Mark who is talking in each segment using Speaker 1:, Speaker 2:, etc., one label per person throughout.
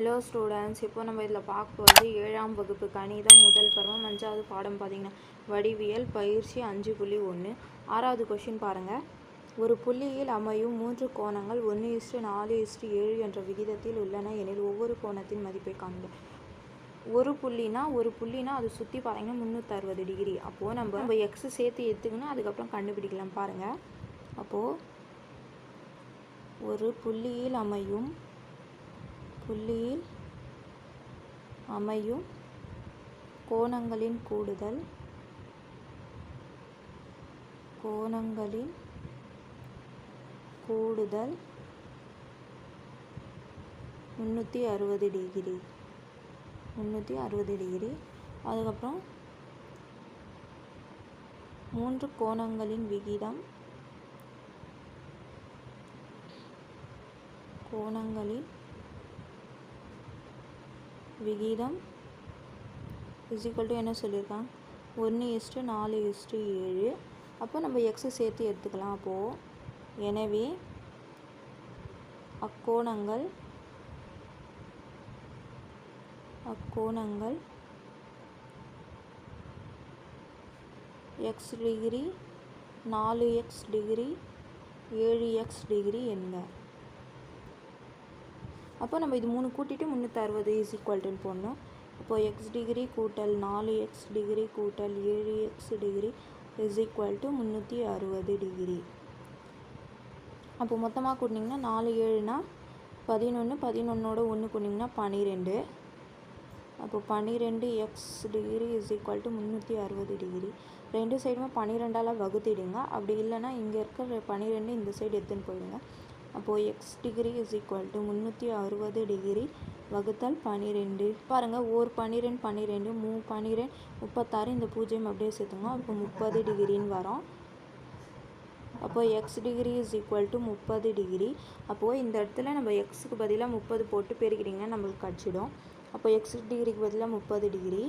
Speaker 1: Hello students, இப்போ நம்ம இதில் பார்க்க போகிறது 7ஆம் வகுப்பு கணிதம் முதல் பருவம் 5வது பாடம் பார்த்தீங்கன்னா வடிவியல் பயிற்சி 5.1. 6வது கொஷின் பாருங்கள். ஒரு புள்ளியில் அமையும் 3 கோணங்கள் 1:4:7 என்ற விகிதத்தில் உள்ளன எனில் ஒவ்வொரு கோணத்தின் மதிப்பை காண்க. ஒரு புள்ளினா அது சுற்றி பாருங்கன்னா 360 டிகிரி. அப்போது நம்ம எக்ஸ் சேர்த்து எடுத்துக்கணும், அதுக்கப்புறம் கண்டுபிடிக்கலாம். பாருங்கள், அப்போது ஒரு புள்ளியில் அமையும் கோணங்களின் கூடுதல் 360 டிகிரி. அதுக்கப்புறம் 3 கோணங்களின் விகிதம் என்ன சொல்லியிருக்காங்க, 1:4:7. அப்போ நம்ம எக்ஸ் சேர்த்து எடுத்துக்கலாம். அப்போது எனவே அக்கோணங்கள் x degree, 4x degree, 7x degree என்க. அப்போ நம்ம இது 3 கூட்டிட்டு 360 போடணும். அப்போது x டிகிரி கூட்டல் 4x டிகிரி கூட்டல் 7x டிகிரி =360 டிகிரி. அப்போ மொத்தமாக கூட்டினீங்கன்னா 4 7னா 11, 11ஓட 1 கூட்டினீங்கன்னா 12. அப்போ 12x டிகிரி =360 டிகிரி. ரெண்டு சைடுமே 12ஆல் வகுத்திடுங்க. அப்படி இல்லைன்னா இங்கே இருக்கிற 12 இந்த சைடு எடுத்துன்னு போயிடுங்க. அப்போது எக்ஸ் டிகிரி =360 டிகிரி வகுத்தல் 12. பாருங்கள், 12 12 12 36, இந்த 0 அப்படியே சேர்த்துங்க. அப்போ 30 டிகிரின்னு வரும். அப்போது எக்ஸ் டிகிரி =30 டிகிரி. அப்போது இந்த இடத்துல நம்ம எக்ஸுக்கு பதிலாக 30 போட்டு பெருக்கிட்டிங்கன்னா நம்மளுக்கு கிடச்சிடும். அப்போ எக்ஸ் டிகிரிக்கு பதிலாக 30 டிகிரி.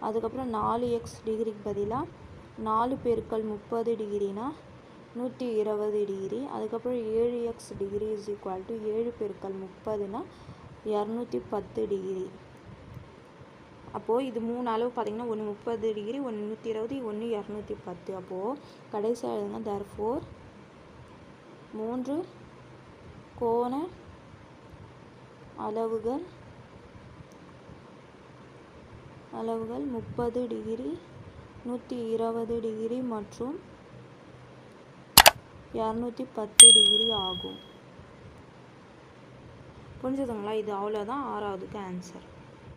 Speaker 1: அதுக்கப்புறம் 4x டிகிரிக்கு பதிலாக 4 × 30 டிகிரினா 120 டிகிரி. அதுக்கப்புறம் 7x டிகிரி 7 × 30னா 210 டிகிரி. அப்போது இது 3 அளவு பார்த்திங்கன்னா ஒன்று 30 டிகிரி, ஒன்று 120, ஒன்று 210. அப்போது கடைசியாக எழுதுங்க, தேர்ஃபோர் 3 கோண அளவுகள் 30 டிகிரி, 120 டிகிரி மற்றும் 210 டிகிரி ஆகும். புரிஞ்சுதுங்களா? இது அவ்வளோதான் 6வதுக்கு ஆன்சர்.